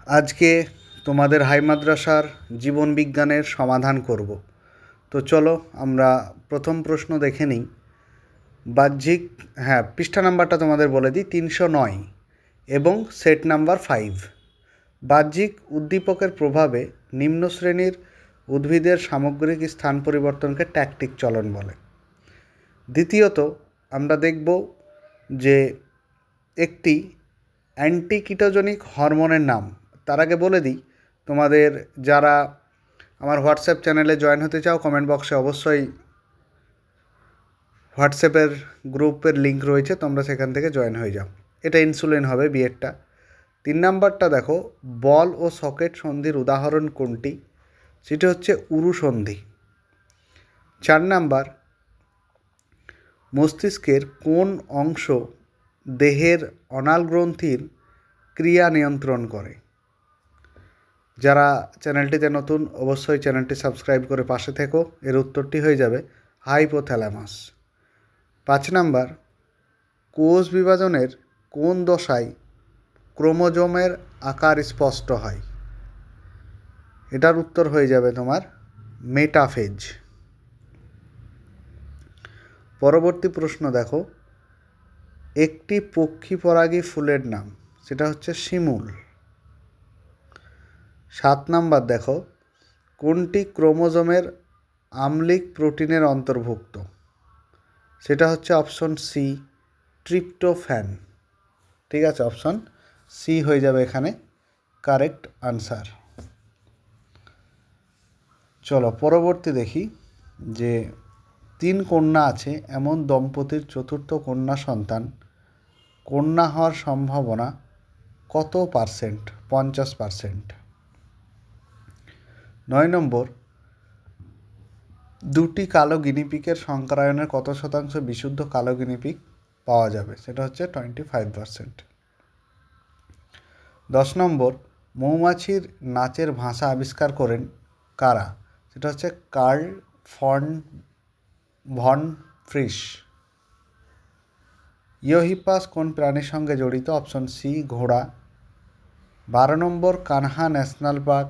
আজকে তোমাদের হাই মাদ্রাসার জীবন বিজ্ঞানের সমাধান করব। তো চলো আমরা প্রথম প্রশ্ন দেখে নিই। বাহ্যিক পৃষ্ঠা নাম্বারটা তোমাদের বলে দিই 309 এবং সেট নাম্বার 5। বাহ্যিক উদ্দীপকের প্রভাবে নিম্ন শ্রেণীর উদ্ভিদের সামগ্রিক স্থান পরিবর্তনকে ট্যাকটিক চলন বলে। দ্বিতীয়ত আমরা দেখব যে একটি অ্যান্টিকিটোজেনিক হরমোনের নাম। তার আগে বলে দিই, তোমাদের যারা আমার হোয়াটসঅ্যাপ চ্যানেলে জয়েন হতে চাও কমেন্ট বক্সে অবশ্যই হোয়াটসঅ্যাপের গ্রুপের লিঙ্ক রয়েছে, তোমরা সেখান থেকে জয়েন হয়ে যাও। এটা ইনসুলিন হবে বিয়েরটা। 3 নাম্বারটা দেখো, বল ও সকেট সন্ধির উদাহরণ কোনটি? সেটা হচ্ছে উরু সন্ধি। 4 নাম্বার, মস্তিষ্কের কোন অংশ দেহের অনাল গ্রন্থির ক্রিয়া নিয়ন্ত্রণ করে? যারা চ্যানেলটিতে নতুন অবশ্যই চ্যানেলটি সাবস্ক্রাইব করে পাশে থেকো। এর উত্তরটি হয়ে যাবে হাইপোথ্যালামাস। 5 নাম্বার, কোষ বিভাজনের কোন দশায় ক্রোমোজোমের আকার স্পষ্ট হয়? এটার উত্তর হয়ে যাবে তোমার মেটাফেজ। পরবর্তী প্রশ্ন দেখো, একটি পক্ষী পরাগী ফুলের নাম। সেটা হচ্ছে শিমুল। 7 নাম্বার দেখো, কোনটি ক্রোমোজোমের আম্লিক প্রোটিনের অন্তর্ভুক্ত? সেটা হচ্ছে অপশন সি, ট্রিপ্টোফ্যান। ঠিক আছে, অপশন সি হয়ে যাবে এখানে কারেক্ট আনসার। চলো পরবর্তী দেখি যে 3 কন্যা আছে এমন দম্পতির চতুর্থ কন্যা সন্তান কন্যা হওয়ার সম্ভাবনা কত পার্সেন্ট? 50%। 9 নম্বর, দুটি কালো গিনিপিকের সংকরায়নের কত শতাংশ বিশুদ্ধ কালো গিনিপিক পাওয়া যাবে? সেটা হচ্ছে 25%। 10 নম্বর, মৌমাছির নাচের ভাষা আবিষ্কার করেন কারা? সেটা হচ্ছে কার্ল ভন ফ্রিশ। ইওহিপাস কোন প্রাণীর সঙ্গে জড়িত? অপশন সি, ঘোড়া। 12 নম্বর, কানহা ন্যাশনাল পার্ক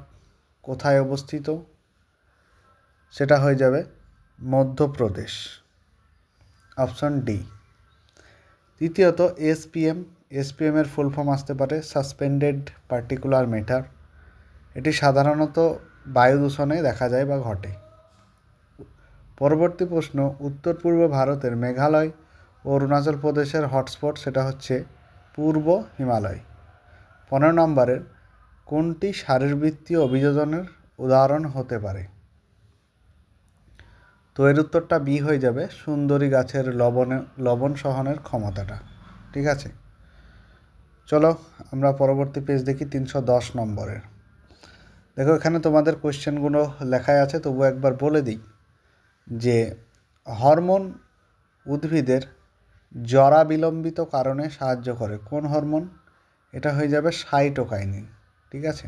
কোথায় অবস্থিত? সেটা হয়ে যাবে মধ্যপ্রদেশ, অপশন ডি। তৃতীয়ত, এসপিএমের ফুল ফর্ম আসতে পারে সাসপেন্ডেড পার্টিকুলার ম্যাটার। এটি সাধারণত বায়ু দূষণে দেখা যায় বা ঘটে। পরবর্তী প্রশ্ন, উত্তর পূর্ব ভারতের মেঘালয় ও অরুণাচল প্রদেশের হটস্পট সেটা হচ্ছে পূর্ব হিমালয়। 15 নম্বরের, কোনটি শারীরবৃত্তীয় অভিযোজনের উদাহরণ হতে পারে? তো এর উত্তরটা বি হয়ে যাবে, সুন্দরী গাছের লবণ সহনের ক্ষমতাটা। ঠিক আছে, চলো আমরা পরবর্তী পেজ দেখি 310 নম্বরের। দেখো এখানে তোমাদের কোয়েশ্চেনগুলো লেখাই আছে, তবু একবার বলে দিই যে হরমোন উদ্ভিদের জরা বিলম্বিত কারণে সাহায্য করে কোন হরমোন? এটা হয়ে যাবে সাইটোকাইনিন। ঠিক আছে,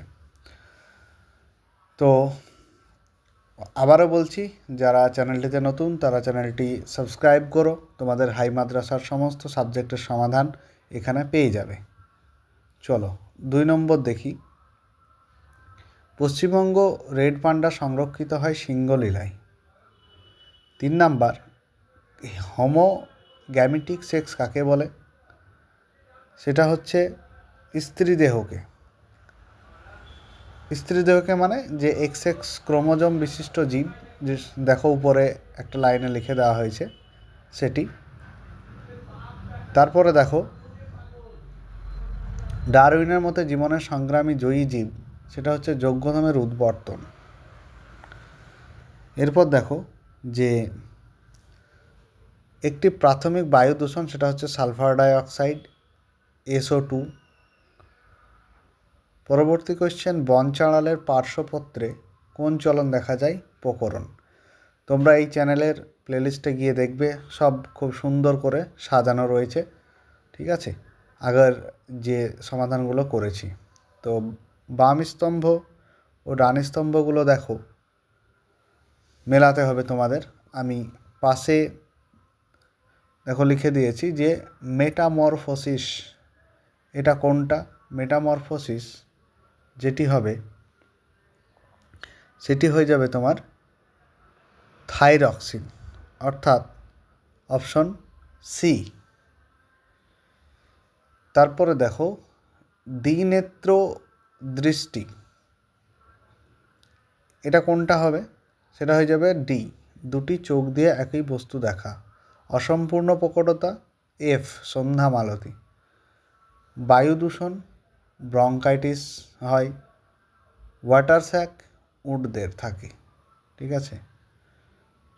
তো আবারও বলছি, যারা চ্যানেলটিতে নতুন তারা চ্যানেলটি সাবস্ক্রাইব করো। তোমাদের হাই মাদ্রাসার সমস্ত সাবজেক্টের সমাধান এখানে পেয়ে যাবে। চলো 2 নম্বর দেখি। পশ্চিমবঙ্গ রেড পান্ডা সংরক্ষিত হয় সিঙ্গলীলায়। 3 নাম্বার, হোমোগ্যামেটিক সেক্স কাকে বলে? সেটা হচ্ছে স্ত্রীদেহকে মানে যে XX ক্রোমোজোম বিশিষ্ট জীব, যে দেখো উপরে একটা লাইনে লিখে দেওয়া হয়েছে সেটি। তারপরে দেখো, ডারউইনের মতে জীবনের সংগ্রামী জয়ী জীব সেটা হচ্ছে যজ্ঞধর্মের উদ্বর্তন। এরপর দেখো যে একটি প্রাথমিক বায়ু দূষণ সেটা হচ্ছে সালফার ডাইঅক্সাইড, SO2। পরবর্তী কোয়েশ্চেন, বন চাঁড়ালের পার্শ্বপত্রে কোন চলন দেখা যায়? প্রকরণ। তোমরা এই চ্যানেলের প্লেলিস্টে গিয়ে দেখবে, সব খুব সুন্দর করে সাজানো রয়েছে। ঠিক আছে, আগের যে সমাধানগুলো করেছি। তো বাম স্তম্ভ ও ডান স্তম্ভগুলো দেখো মেলাতে হবে তোমাদের। আমি পাশে দেখো লিখে দিয়েছি যে মেটামরফোসিস, এটা কোনটা? মেটামরফোসিস যেটি হবে সেটি হয়ে যাবে তোমার থাইরক্সিন, অর্থাৎ অপশন সি। তারপরে দেখো দ্বিনেত্র দৃষ্টি, এটা কোনটা হবে? সেটা হয়ে যাবে ডি, দুটি চোখ দিয়ে একই বস্তু দেখা। অসম্পূর্ণ প্রকটতা, এফ সন্ধ্যা মালতী। বায়ু দূষণ, ব্রঙ্কাইটিস হয়। ওয়াটার স্যাক, উটদের থাকে। ঠিক আছে,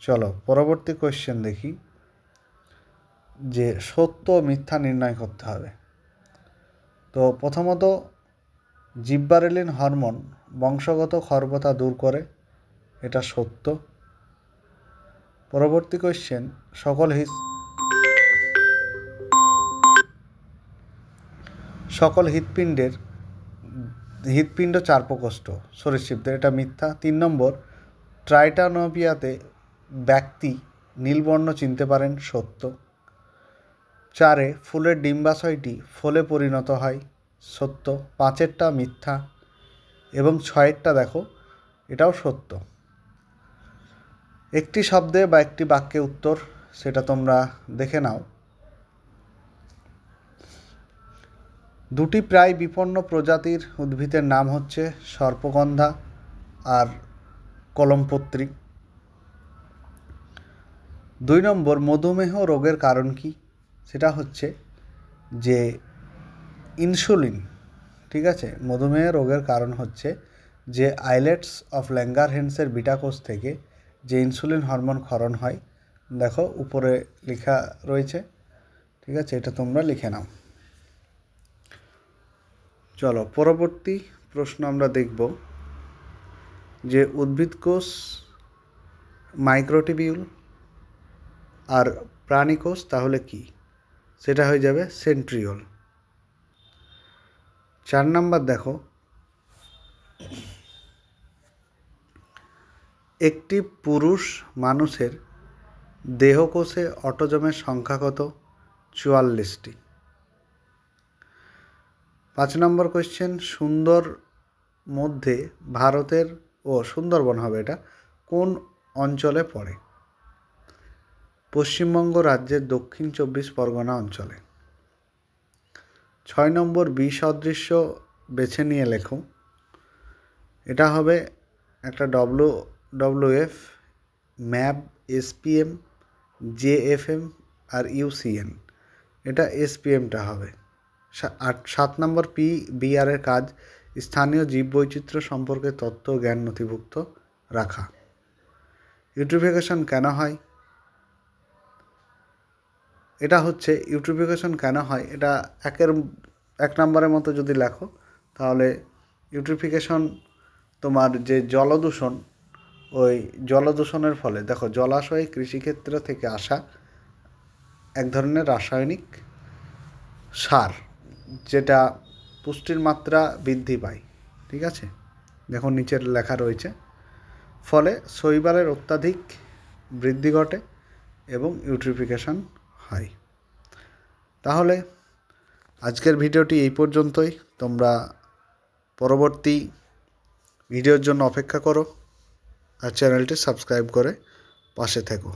চলো পরবর্তী কোয়েশ্চেন দেখি, যে সত্য ও মিথ্যা নির্ণয় করতে হবে। তো প্রথমত জিব্বারেলিন হরমোন বংশগত খর্বতা দূর করে, এটা সত্য। পরবর্তী কোয়েশ্চেন, সকল হৃৎপিণ্ড চার প্রকোষ্ঠ সরীসৃপদের, এটা মিথ্যা। 3 নম্বর, ট্রাইটানোপিয়াতে ব্যক্তি নীলবর্ণ চিনতে পারেন, সত্য। 4 ফুলের ডিম্বাশয়টি ফলে পরিণত হয়, সত্য। 5 মিথ্যা এবং 6 দেখো এটাও সত্য। একটি শব্দে বা একটি বাক্যে উত্তর, সেটা তোমরা দেখে নাও। দুটি প্রায় বিপন্ন প্রজাতির উদ্ভিদের নাম হচ্ছে সর্পগন্ধা আর কলমপত্রী। 2 নম্বর, মধুমেহ রোগের কারণ কি? সেটা হচ্ছে যে ইনসুলিন। ঠিক আছে, মধুমেহ রোগের কারণ হচ্ছে যে আইলেটস অফ ল্যাঙ্গারহ্যান্সের বিটা কোষ থেকে যে ইনসুলিন হরমোন ক্ষরণ হয়, দেখো উপরে লেখা রয়েছে। ঠিক আছে, এটা তোমরা লিখে নাও। চলো পরবর্তী প্রশ্ন আমরা দেখব, যে উদ্ভিদ কোষ, মাইক্রোটিবিউল আর প্রাণী কোষ তাহলে কি? সেটা হয়ে যাবে সেন্ট্রিওল। 4 নম্বর দেখো, একটি পুরুষ মানুষের দেহকোষে অটোজোমের সংখ্যা কত? 44টি। 5 নম্বর কোয়েশ্চেন, সুন্দর মধ্যে ভারতের সুন্দরবন হবে এটা কোন অঞ্চলে পড়ে? পশ্চিমবঙ্গ রাজ্যের দক্ষিণ 24 পরগনা অঞ্চলে। 6 নম্বর, বিসদৃশ্য বেছে নিয়ে লেখো। এটা হবে একটা WWF, ম্যাপ, SPM, JFM আর UCN। এটা SPMটা হবে। 7 নম্বর, PBR এর কাজ স্থানীয় জীববৈচিত্র্য সম্পর্কে তথ্য জ্ঞান নথিভুক্ত রাখা। ইউট্রোফিকেশন কেন হয়? এটা হচ্ছে ইউট্রোফিকেশন কেন হয়, এটা 1 নম্বরের মতো যদি লেখো তাহলে ইউট্রোফিকেশন তোমার যে জলদূষণ, ওই জলদূষণের ফলে, দেখো জলাশয় কৃষিক্ষেত্র থেকে আসা এক ধরনের রাসায়নিক সার, যেটা পুষ্টির মাত্রা বৃদ্ধি পায়। ঠিক আছে, দেখো নিচের লেখা রয়েছে। ফলে শৈবালের অত্যাধিক বৃদ্ধি ঘটে এবং ইউট্রিফিকেশন হয়। তাহলে আজকের ভিডিওটি এই পর্যন্তই। তোমরা পরবর্তী ভিডিওর জন্য অপেক্ষা করো আর চ্যানেলটি সাবস্ক্রাইব করে পাশে থেকো।